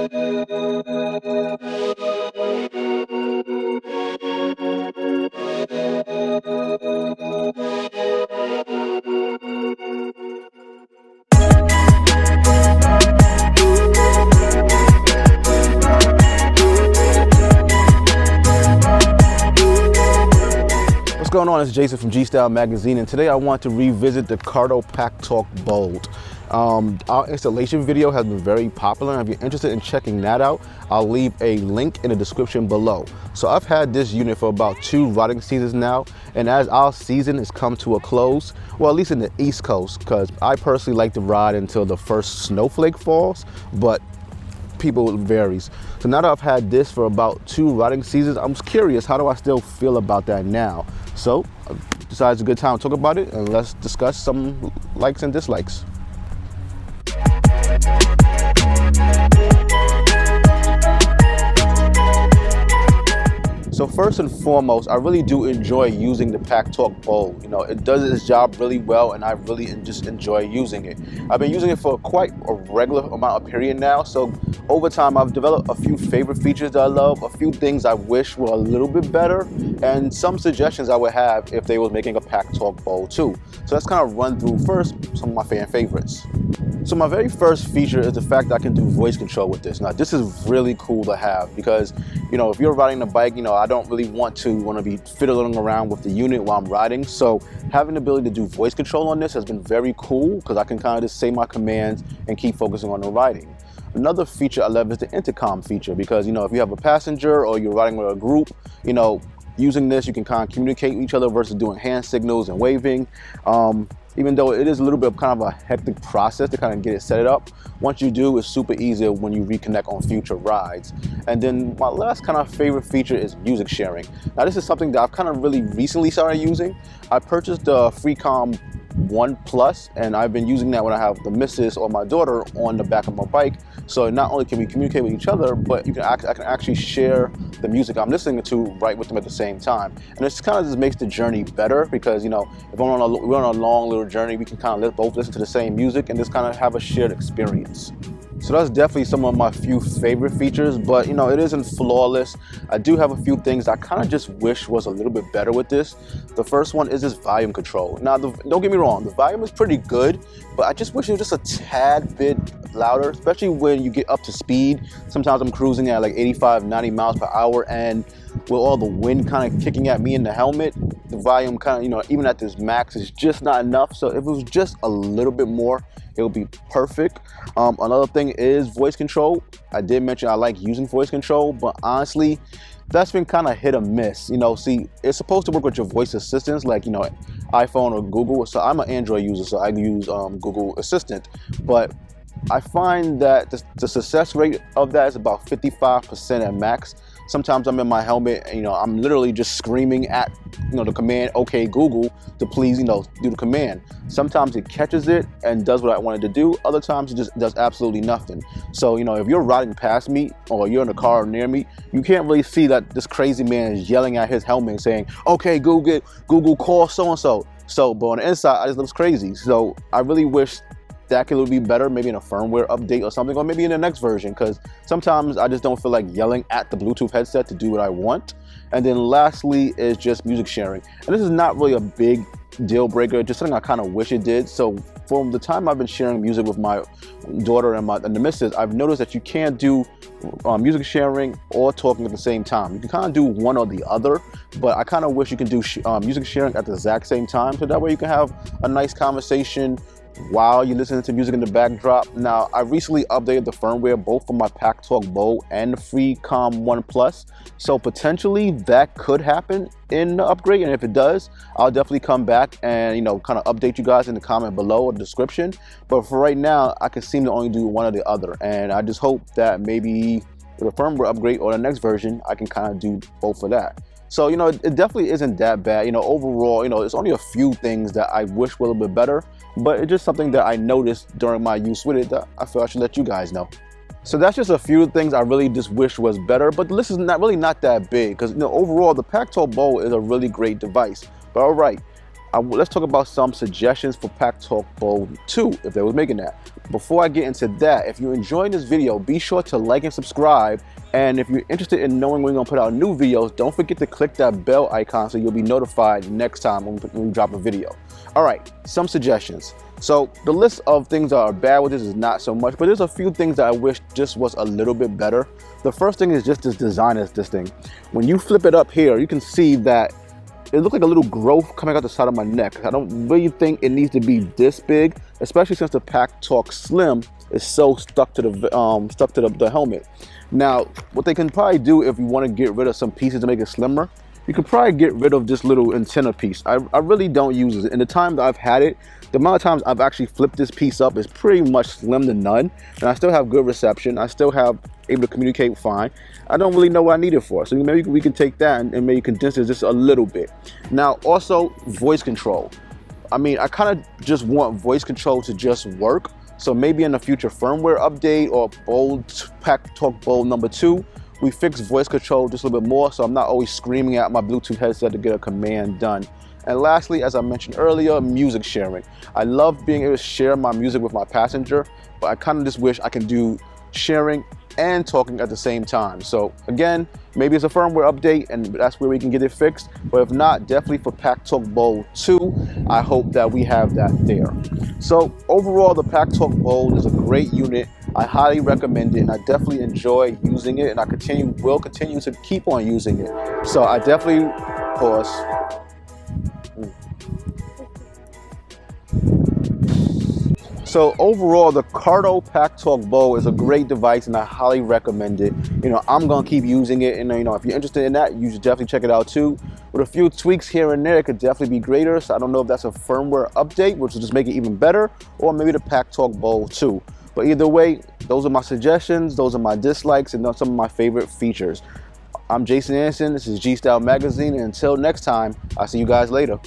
What's going on? It's Jason from G Style Magazine, and today I want to revisit the Cardo Packtalk Bold. Our installation video has been very popular, and if you're interested in checking that out, I'll leave a link in the description below. So I've had this unit for about 2 riding seasons now, and as our season has come to a close, well, at least in the East Coast, because I personally like to ride until the first snowflake falls, but people, it varies. So now that I've had this for about 2 riding seasons, I'm curious, how do I still feel about that now? So I decided it's a good time to talk about it, and let's discuss some likes and dislikes. So first and foremost, I really do enjoy using the Packtalk Bold. You know, it does its job really well, and I really just enjoy using it. I've been using it for quite a regular amount of period now, so over time I've developed a few favorite features that I love, a few things I wish were a little bit better, and some suggestions I would have if they was making a Packtalk Bold too. So let's kind of run through first some of my fan favorites. So my very first feature is the fact that I can do voice control with this. Now this is really cool to have because, you know, if you're riding a bike, you know, I don't really want to be fiddling around with the unit while I'm riding. So having the ability to do voice control on this has been very cool because I can kind of just say my commands and keep focusing on the riding. Another feature I love is the intercom feature because, you know, if you have a passenger or you're riding with a group, you know, using this, you can kind of communicate with each other versus doing hand signals and waving. Even though it is a little bit of kind of a hectic process to kind of get it set up, once you do, it's super easy when you reconnect on future rides. And then my last kind of favorite feature is music sharing. Now this is something that I've kind of really recently started using. I purchased the Freecom 1 Plus, and I've been using that when I have the missus or my daughter on the back of my bike. So not only can we communicate with each other, but I can actually share the music I'm listening to right with them at the same time. And this kind of just makes the journey better because, you know, if we're on a long little journey, we can kind of both listen to the same music and just kind of have a shared experience. So that's definitely some of my few favorite features, but you know, it isn't flawless. I do have a few things I kind of just wish was a little bit better with this. The first one is this volume control. Now, don't get me wrong, the volume is pretty good, but I just wish it was just a tad bit louder, especially when you get up to speed. Sometimes I'm cruising at like 85, 90 miles per hour, and with all the wind kind of kicking at me in the helmet, the volume kind of, you know, even at this max is just not enough. So if it was just a little bit more, it would be perfect. Another thing is voice control. I did mention I like using voice control, but honestly, that's been kind of hit or miss. You know, see, it's supposed to work with your voice assistants like, you know, iPhone or Google. So I'm an Android user, so I use Google Assistant. But I find that the success rate of that is about 55% at max. Sometimes I'm in my helmet and, you know, I'm literally just screaming at, you know, the command, okay, Google, to please, you know, do the command. Sometimes it catches it and does what I wanted to do. Other times it just does absolutely nothing. So, you know, if you're riding past me or you're in a car near me, you can't really see that this crazy man is yelling at his helmet and saying, okay, Google call so-and-so. So, but on the inside, it just looks crazy. So I really wish that could be better, maybe in a firmware update or something, or maybe in the next version, because sometimes I just don't feel like yelling at the Bluetooth headset to do what I want. And then lastly is just music sharing. And this is not really a big deal breaker, just something I kind of wish it did. So from the time I've been sharing music with my daughter and the missus, I've noticed that you can't do music sharing or talking at the same time. You can kind of do one or the other, but I kind of wish you can do music sharing at the exact same time, so that way you can have a nice conversation while you're listening to music in the backdrop. Now, I recently updated the firmware both for my Packtalk Bold and the Freecom 1 Plus, so potentially that could happen in the upgrade, and if it does, I'll definitely come back and, you know, kind of update you guys in the comment below or the description. But for right now, I can seem to only do one or the other, and I just hope that maybe with a firmware upgrade or the next version, I can kind of do both of that. So, you know, it definitely isn't that bad. You know, overall, you know, it's only a few things that I wish were a little bit better, but it's just something that I noticed during my use with it that I feel I should let you guys know. So that's just a few things I really just wish was better, but the list is not that big because, you know, overall the Packtalk Bold is a really great device. But all right, let's talk about some suggestions for Packtalk Bowl 2, if they was making that. Before I get into that, if you're enjoying this video, be sure to like and subscribe. And if you're interested in knowing when we're gonna put out new videos, don't forget to click that bell icon so you'll be notified next time when we drop a video. All right, some suggestions. So the list of things that are bad with this is not so much, but there's a few things that I wish just was a little bit better. The first thing is just this design of this thing. When you flip it up here, you can see that it looks like a little growth coming out the side of my neck. I don't really think it needs to be this big, especially since the Packtalk Slim is so stuck to the helmet. Now, what they can probably do if you want to get rid of some pieces to make it slimmer, you could probably get rid of this little antenna piece. I really don't use it. In the time that I've had it, the amount of times I've actually flipped this piece up is pretty much slim to none. And I still have good reception. I still have able to communicate fine. I don't really know what I need it for. So maybe we can take that and maybe condense it just a little bit. Now, also voice control. I mean, I kind of just want voice control to just work. So maybe in a future firmware update or Packtalk Bowl number 2, we fix voice control just a little bit more so I'm not always screaming at my Bluetooth headset to get a command done. And lastly, as I mentioned earlier, music sharing. I love being able to share my music with my passenger, but I kind of just wish I can do sharing and talking at the same time. So again, maybe it's a firmware update and that's where we can get it fixed. But if not, definitely for Packtalk Bowl 2, I hope that we have that there. So overall, the Packtalk Bowl is a great unit. I highly recommend it and I definitely enjoy using it, and I will continue to keep on using it. So I definitely pause. So overall, the Cardo Packtalk Bowl is a great device and I highly recommend it. You know, I'm gonna keep using it, and you know, if you're interested in that, you should definitely check it out too. With a few tweaks here and there, it could definitely be greater. So I don't know if that's a firmware update, which will just make it even better, or maybe the Packtalk Bowl 2. But either way, those are my suggestions, those are my dislikes, and some of my favorite features. I'm Jason Anderson, this is G Style Magazine, and until next time, I'll see you guys later.